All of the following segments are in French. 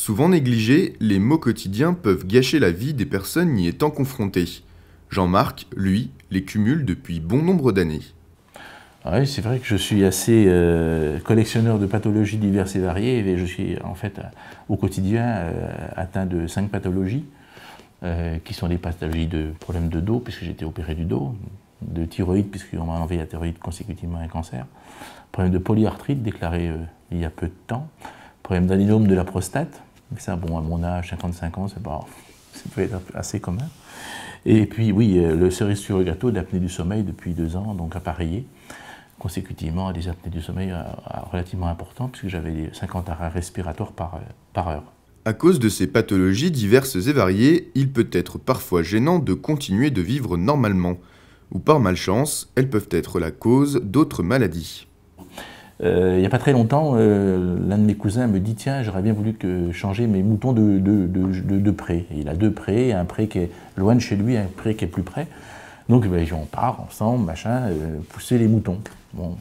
Souvent négligés, les maux quotidiens peuvent gâcher la vie des personnes y étant confrontées. Jean-Marc, lui, les cumule depuis bon nombre d'années. Oui, c'est vrai que je suis assez collectionneur de pathologies diverses et variées, et je suis en fait au quotidien atteint de 5 pathologies, qui sont des pathologies de problèmes de dos, puisque j'ai été opéré du dos, de thyroïde, puisqu'on m'a enlevé la thyroïde consécutivement à un cancer, problème de polyarthrite déclaré il y a peu de temps, problème d'adénome de la prostate, mais ça, bon, à mon âge, 55 ans, ça peut être assez commun. Et puis, oui, le cerise sur le gâteau d'apnée du sommeil depuis 2 ans, donc appareillé, consécutivement à des apnées du sommeil relativement importantes, puisque j'avais 50 arrêts respiratoires par heure. À cause de ces pathologies diverses et variées, il peut être parfois gênant de continuer de vivre normalement. Ou par malchance, elles peuvent être la cause d'autres maladies. Il n'y a pas très longtemps, l'un de mes cousins me dit « Tiens, j'aurais bien voulu changer mes moutons de pré. » Il a 2 prés, un pré qui est loin de chez lui, un pré qui est plus près. Donc ben, on part ensemble, machin, pousser les moutons. Bon.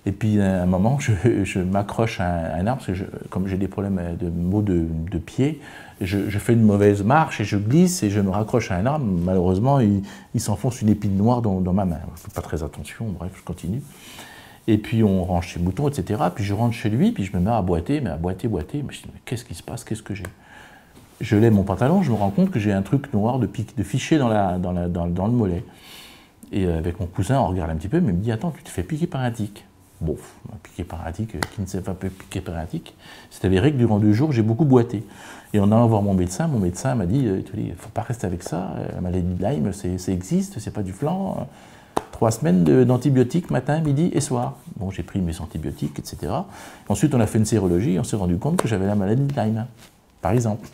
Et puis à un moment, je m'accroche à un arbre, parce que comme j'ai des problèmes de maux de pied, je fais une mauvaise marche et je glisse et je me raccroche à un arbre. Malheureusement, il s'enfonce une épine noire dans ma main. Je ne fais pas très attention, bref, je continue. Et puis on range ses moutons, etc. Puis je rentre chez lui, puis je me mets à boiter. Mais je me dis, mais qu'est-ce qui se passe? Qu'est-ce que j'ai? Je lève mon pantalon, je me rends compte que j'ai un truc noir de fiché dans le mollet. Et avec mon cousin, on regarde un petit peu, mais il me dit, attends, tu te fais piquer par un tic. Bon, piqué par un tic, qui ne s'est pas piqué par un tic. C'est avéré que durant 2 jours, j'ai beaucoup boité. Et en allant voir mon médecin m'a dit, il ne faut pas rester avec ça, la maladie de Lyme, ça existe, c'est pas du flan. 3 semaines d'antibiotiques matin, midi et soir. Bon, j'ai pris mes antibiotiques, etc. Ensuite, on a fait une sérologie et on s'est rendu compte que j'avais la maladie de Lyme, par exemple.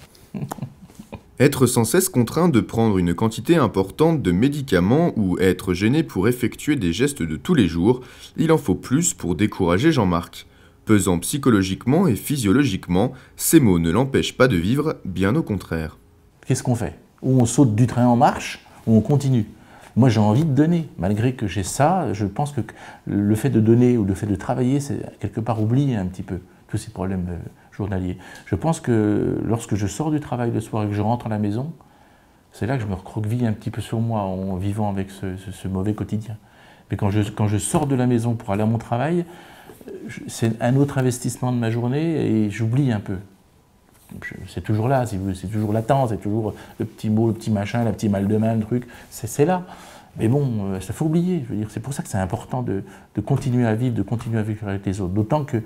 Être sans cesse contraint de prendre une quantité importante de médicaments ou être gêné pour effectuer des gestes de tous les jours, il en faut plus pour décourager Jean-Marc. Pesant psychologiquement et physiologiquement, ces maux ne l'empêchent pas de vivre, bien au contraire. Qu'est-ce qu'on fait? Ou on saute du train en marche, ou on continue. Moi, j'ai envie de donner. Malgré que j'ai ça, je pense que le fait de donner ou le fait de travailler, c'est quelque part oublier un petit peu tous ces problèmes journaliers. Je pense que lorsque je sors du travail le soir et que je rentre à la maison, c'est là que je me recroqueville un petit peu sur moi en vivant avec ce mauvais quotidien. Mais quand je sors de la maison pour aller à mon travail, c'est un autre investissement de ma journée et j'oublie un peu. C'est toujours là, c'est toujours latent, c'est toujours le petit mot, le petit machin, le petit mal de main, le truc, c'est là. Mais bon, ça faut oublier, je veux dire, c'est pour ça que c'est important de continuer à vivre, de continuer à vivre avec les autres. D'autant que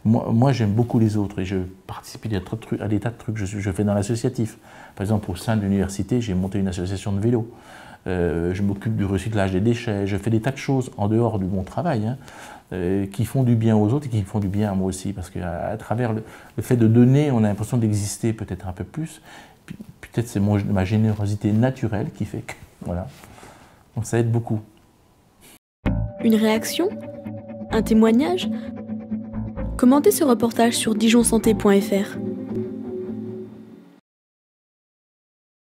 moi j'aime beaucoup les autres et je participe à des tas de trucs, je fais dans l'associatif. Par exemple, au sein de l'université, j'ai monté une association de vélo. Je m'occupe du recyclage des déchets, je fais des tas de choses en dehors de mon travail, hein, qui font du bien aux autres et qui font du bien à moi aussi. Parce qu'à travers le fait de donner, on a l'impression d'exister peut-être un peu plus. Peut-être c'est ma générosité naturelle qui fait que, voilà. Donc ça aide beaucoup. Une réaction? Un témoignage? Commentez ce reportage sur dijonsanté.fr.